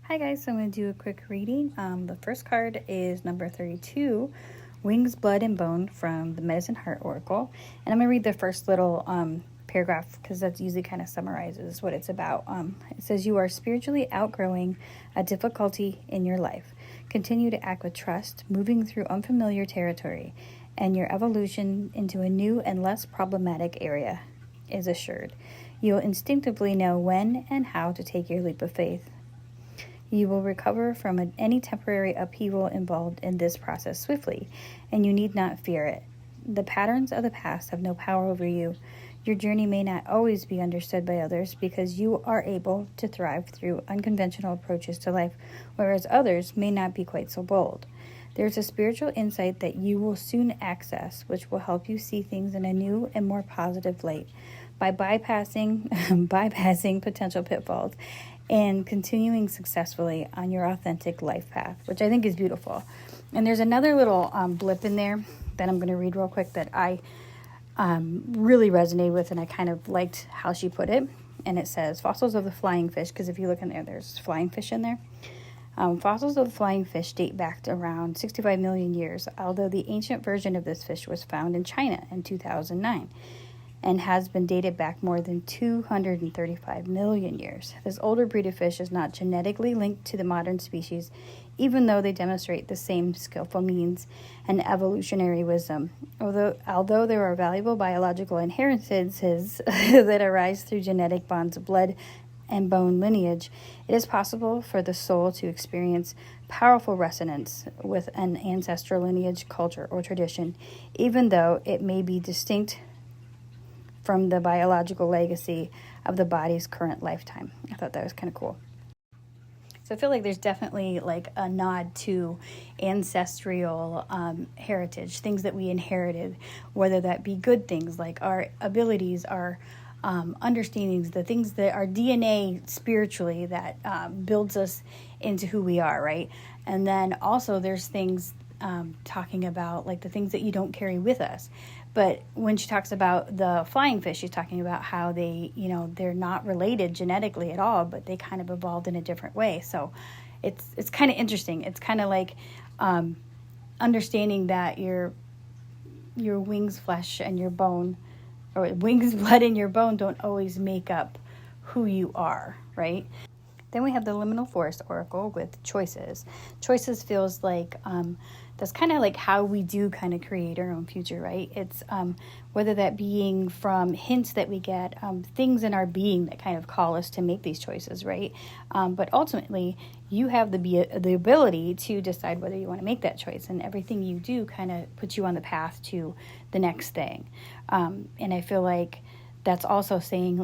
Hi guys, so I'm going to do a quick reading. The first card is number 32, Wings, Blood, and Bone from the Medicine Heart Oracle. And I'm going to read the first little paragraph because that usually kind of summarizes what it's about. It says, you are spiritually outgrowing a difficulty in your life. Continue to act with trust, moving through unfamiliar territory, and your evolution into a new and less problematic area is assured. You'll instinctively know when and how to take your leap of faith. You will recover from any temporary upheaval involved in this process swiftly, and you need not fear it. The patterns of the past have no power over you. Your journey may not always be understood by others because you are able to thrive through unconventional approaches to life, whereas others may not be quite so bold. There's a spiritual insight that you will soon access, which will help you see things in a new and more positive light by bypassing potential pitfalls and continuing successfully on your authentic life path, which I think is beautiful. And there's another little blip in there that I'm going to read real quick that I really resonated with, and I kind of liked how she put it. And it says, fossils of the flying fish, because if you look in there, there's flying fish in there. Fossils of the flying fish date back to around 65 million years, although the ancient version of this fish was found in China in 2009. And has been dated back more than 235 million years. This older breed of fish is not genetically linked to the modern species, even though they demonstrate the same skillful means and evolutionary wisdom. Although there are valuable biological inheritances that arise through genetic bonds of blood and bone lineage, it is possible for the soul to experience powerful resonance with an ancestral lineage, culture, or tradition, even though it may be distinct from the biological legacy of the body's current lifetime. I thought that was kind of cool. So I feel like there's definitely like a nod to ancestral heritage, things that we inherited, whether that be good things like our abilities, our understandings, the things that our DNA spiritually that builds us into who we are, right? And then also there's things talking about like the things that you don't carry with us. But when she talks about the flying fish, she's talking about how they, they're not related genetically at all, but they kind of evolved in a different way. So it's kind of interesting. It's kind of like understanding that your wings, flesh, and your bone, or wings, blood, and your bone don't always make up who you are, right? Then we have the Liminal Forrest Oracle with choices. Choices feels like that's kind of like how we do kind of create our own future, right? It's whether that being from hints that we get, things in our being that kind of call us to make these choices, right? But ultimately, you have the ability to decide whether you want to make that choice, and everything you do kind of puts you on the path to the next thing. And I feel like that's also saying,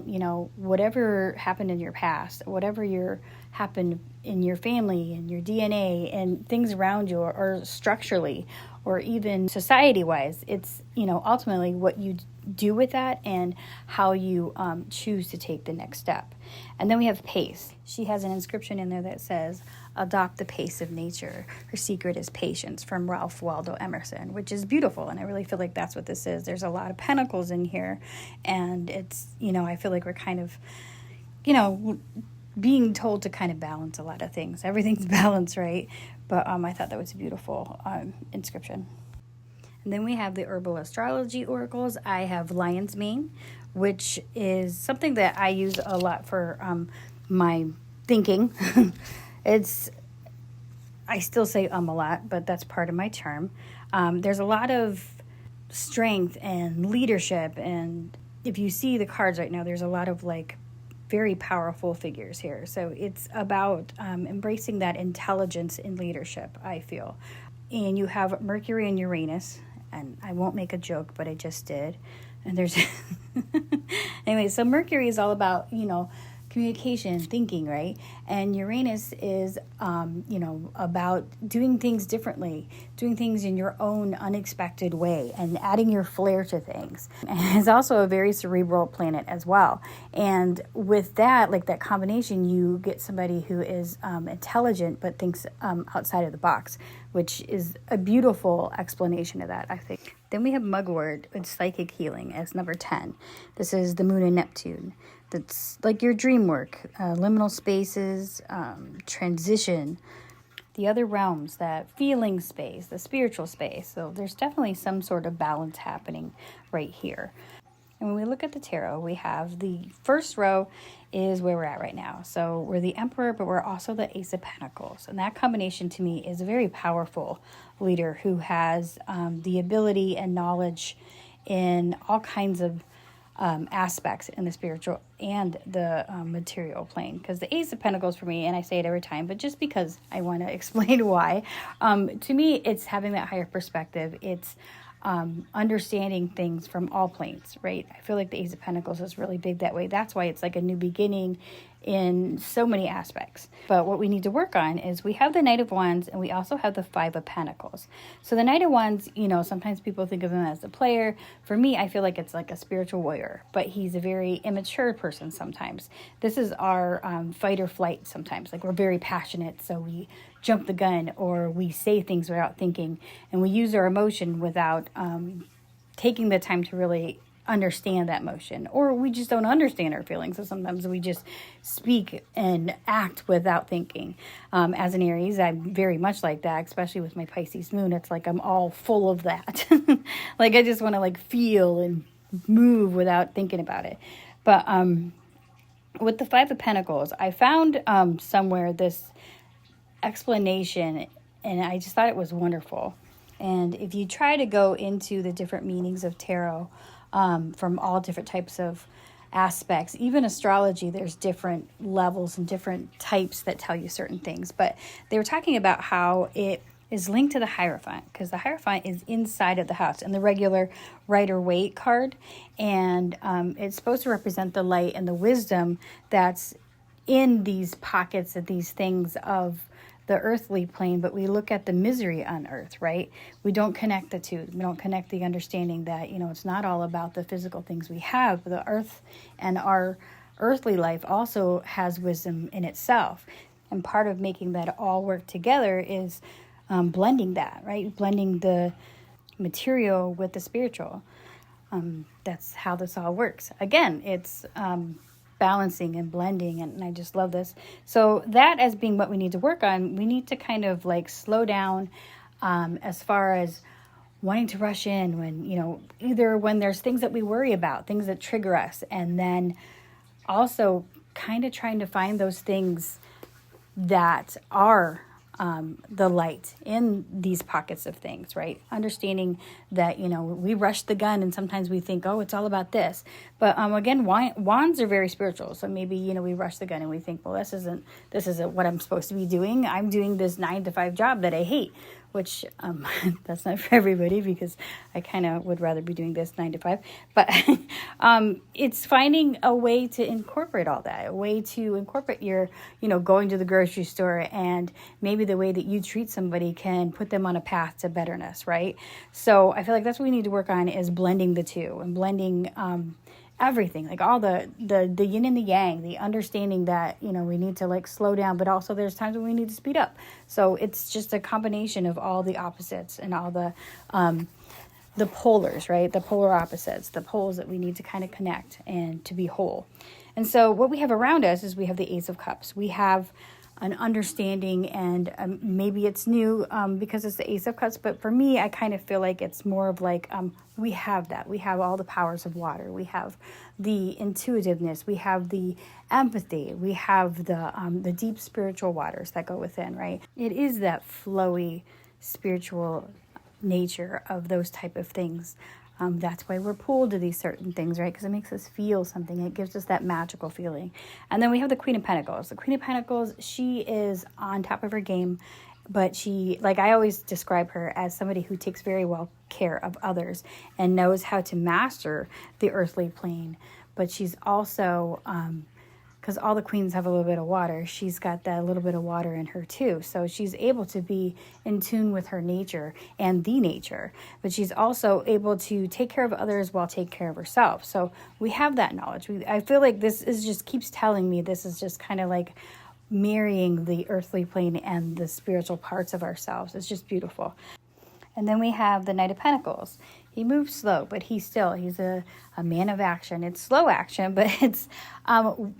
whatever happened in your past, whatever happened in your family and your DNA and things around you or structurally or even society-wise, it's, ultimately what you do with that and how you choose to take the next step. And then we have pace. She has an inscription in there that says, adopt the pace of nature. Her secret is patience, from Ralph Waldo Emerson, which is beautiful. And I really feel like that's what this is. There's a lot of pentacles in here. And it's, I feel like we're kind of, being told to kind of balance a lot of things. Everything's balanced, right? But I thought that was a beautiful inscription. And then we have the Herbal Astrology Oracles. I have Lion's Mane, which is something that I use a lot for my thinking. I still say a lot, but that's part of my charm. There's a lot of strength and leadership, and if you see the cards right now, there's a lot of like very powerful figures here. So it's about embracing that intelligence in leadership, I feel. And you have Mercury and Uranus, and I won't make a joke, but I just did. And there's anyway, so Mercury is all about, communication, thinking, right? And Uranus is, about doing things differently, doing things in your own unexpected way and adding your flair to things. And it's also a very cerebral planet as well. And with that, like that combination, you get somebody who is intelligent but thinks outside of the box, which is a beautiful explanation of that, I think. Then we have Mugwort with Psychic Healing as number 10. This is the Moon and Neptune. that's like your dream work, liminal spaces, transition, the other realms, that feeling space, the spiritual space. So there's definitely some sort of balance happening right here. And when we look at the tarot, we have the first row is where we're at right now. So we're the Emperor, but we're also the Ace of Pentacles. And that combination to me is a very powerful leader who has the ability and knowledge in all kinds of aspects in the spiritual and the material plane. Because the Ace of Pentacles for me, and I say it every time, but just because I want to explain why, to me, it's having that higher perspective. It's understanding things from all planes, right? I feel like the Ace of Pentacles is really big that way. That's why it's like a new beginning in so many aspects. But what we need to work on is we have the Knight of Wands and we also have the Five of Pentacles. So the Knight of Wands, you know, sometimes people think of him as a player. For me, I feel like it's like a spiritual warrior, but he's a very immature person sometimes. This is our fight or flight sometimes. Like we're very passionate, so we jump the gun or we say things without thinking, and we use our emotion without taking the time to really understand that emotion, or we just don't understand our feelings. So sometimes we just speak and act without thinking. As an Aries, I'm very much like that, especially with my Pisces moon. It's like I'm all full of that. Like I just want to like feel and move without thinking about it. But with the Five of Pentacles, I found somewhere this explanation, and I just thought it was wonderful. And if you try to go into the different meanings of tarot, from all different types of aspects, even astrology, there's different levels and different types that tell you certain things. But they were talking about how it is linked to the Hierophant, because the Hierophant is inside of the house and the regular Rider-Waite card. And it's supposed to represent the light and the wisdom that's in these pockets of these things of the earthly plane, but we look at the misery on earth, right? We don't connect the two. We don't connect the understanding that, you know, it's not all about the physical things we have. The earth and our earthly life also has wisdom in itself. And part of making that all work together is blending that, right? Blending the material with the spiritual. That's how this all works. Again, it's balancing and blending, and I just love this. So that as being what we need to work on, we need to kind of like slow down as far as wanting to rush in when, you know, either when there's things that we worry about, things that trigger us, and then also kind of trying to find those things that are the light in these pockets of things, right? Understanding that, you know, we rush the gun and sometimes we think, oh, it's all about this. But again, wands are very spiritual. So maybe, you know, we rush the gun and we think, well, this isn't what I'm supposed to be doing. I'm doing this 9-to-5 job that I hate, which that's not for everybody, because I kind of would rather be doing this 9-to-5. But it's finding a way to incorporate all that, a way to incorporate your, you know, going to the grocery store, and maybe the way that you treat somebody can put them on a path to betterness, right? So I feel like that's what we need to work on, is blending the two and blending everything, like all the yin and the yang, the understanding that, you know, we need to like slow down, but also there's times when we need to speed up. So it's just a combination of all the opposites and all the polars, right? The polar opposites, the poles that we need to kind of connect and to be whole. And so what we have around us is we have the Ace of Cups. We have an understanding, and maybe it's new because it's the Ace of Cups, but for me, I kind of feel like it's more of like we have that. We have all the powers of water. We have the intuitiveness. We have the empathy. We have the deep spiritual waters that go within, right? It is that flowy spiritual nature of those type of things. That's why we're pulled to these certain things, right? Because it makes us feel something. It gives us that magical feeling. And then we have the Queen of Pentacles. The Queen of Pentacles, she is on top of her game, but she, like I always describe her as somebody who takes very well care of others and knows how to master the earthly plane. But she's also, because all the queens have a little bit of water, she's got that little bit of water in her too. So she's able to be in tune with her nature and the nature, but she's also able to take care of others while take care of herself. So we have that knowledge. I feel like this is just keeps telling me this is just kind of like marrying the earthly plane and the spiritual parts of ourselves. It's just beautiful. And then we have the Knight of Pentacles. He moves slow, but he's a man of action. It's slow action, but it's,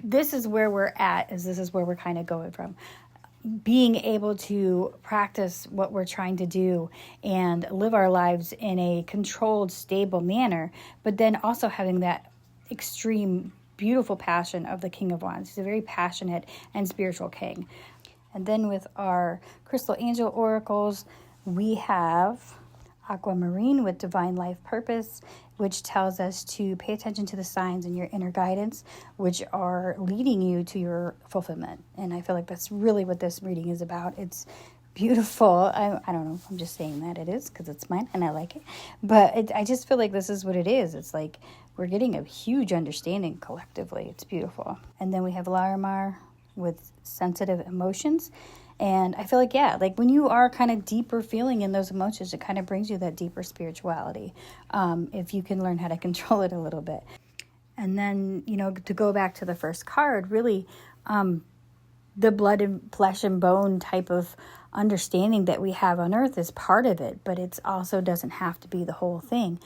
this is where we're at, this is where we're kind of going from. Being able to practice what we're trying to do and live our lives in a controlled, stable manner, but then also having that extreme, beautiful passion of the King of Wands. He's a very passionate and spiritual king. And then with our crystal angel oracles, we have Aquamarine with Divine Life Purpose, which tells us to pay attention to the signs in your inner guidance, which are leading you to your fulfillment. And I feel like that's really what this reading is about. It's beautiful. I don't know. I'm just saying that it is because it's mine and I like it. But I just feel like this is what it is. It's like we're getting a huge understanding collectively. It's beautiful. And then we have Larimar with Sensitive Emotions. And I feel like, yeah, like when you are kind of deeper feeling in those emotions, it kind of brings you that deeper spirituality, if you can learn how to control it a little bit. And then, to go back to the first card, really, the blood and flesh and bone type of understanding that we have on earth is part of it, but it also doesn't have to be the whole thing.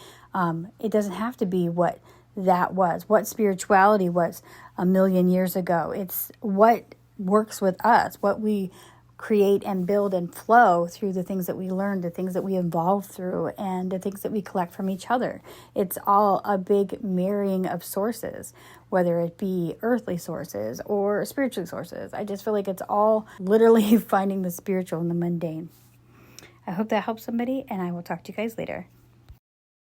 It doesn't have to be what that was, what spirituality was a million years ago. It's what works with us, what we create and build and flow through the things that we learn, the things that we evolve through, and the things that we collect from each other. It's all a big marrying of sources, whether it be earthly sources or spiritual sources. I just feel like it's all literally finding the spiritual in the mundane. I hope that helps somebody, and I will talk to you guys later.